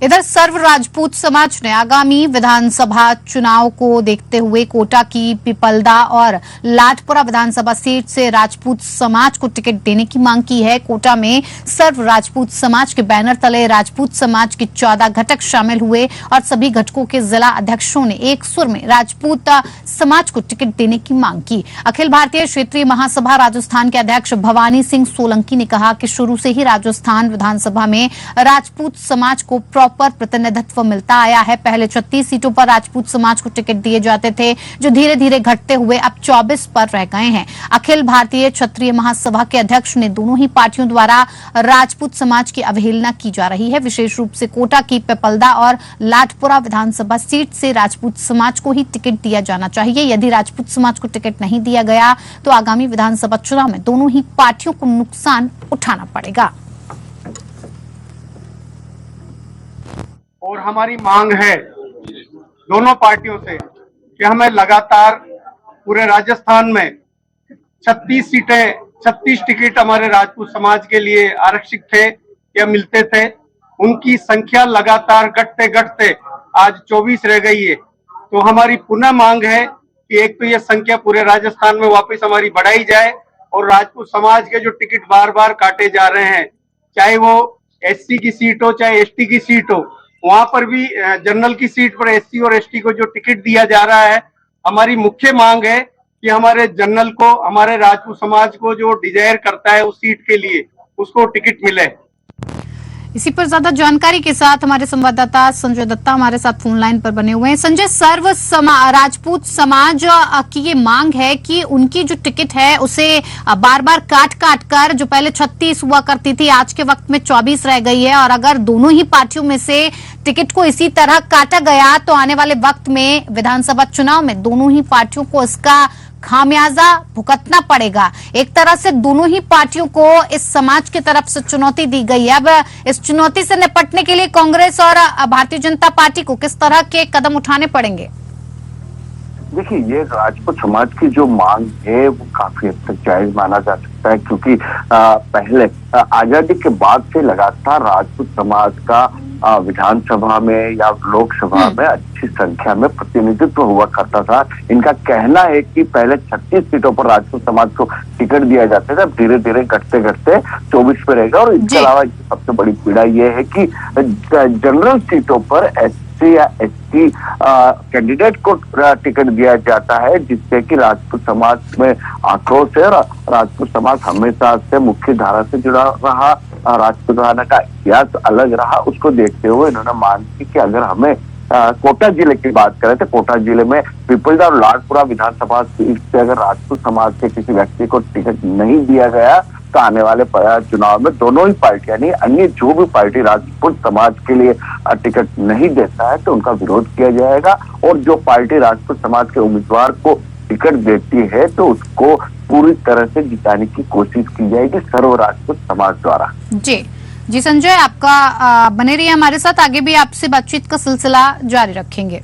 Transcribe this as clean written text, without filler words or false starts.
इधर सर्व राजपूत समाज ने आगामी विधानसभा चुनाव को देखते हुए कोटा की पिपलदा और लाडपुरा विधानसभा सीट से राजपूत समाज को टिकट देने की मांग की है। कोटा में सर्व राजपूत समाज के बैनर तले राजपूत समाज के 14 घटक शामिल हुए और सभी घटकों के जिला अध्यक्षों ने एक सुर में राजपूत समाज को टिकट देने की मांग की। अखिल भारतीय क्षेत्रीय महासभा राजस्थान के अध्यक्ष भवानी सिंह सोलंकी ने कहा कि शुरू से ही राजस्थान विधानसभा में राजपूत समाज को पर प्रतिनिधित्व मिलता आया है। पहले 36 सीटों पर राजपूत समाज को टिकट दिए जाते थे, जो धीरे धीरे घटते हुए अब 24 पर रह गए हैं। अखिल भारतीय क्षत्रिय महासभा के अध्यक्ष ने दोनों ही पार्टियों द्वारा राजपूत समाज की अवहेलना की जा रही है। विशेष रूप से कोटा की पिपलदा और लाडपुरा विधानसभा सीट से राजपूत समाज को ही टिकट दिया जाना चाहिए। यदि राजपूत समाज को टिकट नहीं दिया गया तो आगामी विधानसभा चुनाव में दोनों ही पार्टियों को नुकसान उठाना पड़ेगा। और हमारी मांग है दोनों पार्टियों से कि हमें लगातार पूरे राजस्थान में 36 टिकट हमारे राजपूत समाज के लिए आरक्षित थे या मिलते थे। उनकी संख्या लगातार घटते घटते आज 24 रह गई है। तो हमारी पुनः मांग है कि एक तो ये संख्या पूरे राजस्थान में वापस हमारी बढ़ाई जाए और राजपूत समाज के जो टिकट बार बार काटे जा रहे हैं, चाहे वो एससी की सीट हो चाहे एसटी की सीट हो, वहां पर भी जनरल की सीट पर एससी और एसटी को जो टिकट दिया जा रहा है, हमारी मुख्य मांग है कि हमारे जनरल को, हमारे राजपूत समाज को जो डिजायर करता है उस सीट के लिए, उसको टिकट मिले। इसी पर ज्यादा जानकारी के साथ हमारे संवाददाता संजय दत्ता हमारे साथ फोन लाइन पर बने हुए हैं। संजय, राजपूत समाज की ये मांग है कि उनकी जो टिकट है उसे बार बार काट कर, जो पहले 36 हुआ करती थी, आज के वक्त में 24 रह गई है, और अगर दोनों ही पार्टियों में से टिकट को इसी तरह काटा गया तो आने वाले वक्त में विधानसभा चुनाव में दोनों ही पार्टियों को इसका खामियाजा भुगतना पड़ेगा। एक तरह से दोनों ही पार्टियों को इस समाज की तरफ से चुनौती दी गई है। अब इस चुनौती से निपटने के लिए कांग्रेस और भारतीय जनता पार्टी को किस तरह के कदम उठाने पड़ेंगे? देखिए, ये राजपूत समाज की जो मांग है वो काफी हद तक जायज माना जा सकता है, क्योंकि पहले आजादी के बाद से लगातार राजपूत समाज का विधानसभा में या लोकसभा में अच्छी संख्या में प्रतिनिधित्व हुआ करता था। इनका कहना है कि पहले 36 सीटों पर राजपूत समाज को टिकट दिया जाता था, अब धीरे धीरे घटते घटते 24 पे रहेगा। और इसके अलावा सबसे बड़ी पीड़ा ये है कि जनरल सीटों पर एससी या एसटी कैंडिडेट को टिकट दिया जाता है, जिससे कि राजपूत समाज में आक्रोश है। राजपूत समाज हमेशा से मुख्य धारा से जुड़ा रहा, राजपूत घराना का इतिहास अलग रहा। उसको देखते हुए इन्होंने मांग की कि अगर हमें कोटा जिले की बात करें तो कोटा जिले में पिपलदा और लाडपुरा विधानसभा सीट से अगर राजपूत समाज के किसी व्यक्ति को टिकट नहीं दिया गया तो आने वाले चुनाव में दोनों ही पार्टियां, नहीं अन्य जो भी पार्टी राजपूत समाज के लिए टिकट नहीं देता है तो उनका विरोध किया जाएगा। और जो पार्टी राजपूत समाज के उम्मीदवार को टिकट देती है तो उसको पूरी तरह से जिताने की कोशिश की जाएगी सर्व राजपूत समाज द्वारा। जी संजय, आपका बने रहिए हमारे साथ, आगे भी आपसे बातचीत का सिलसिला जारी रखेंगे।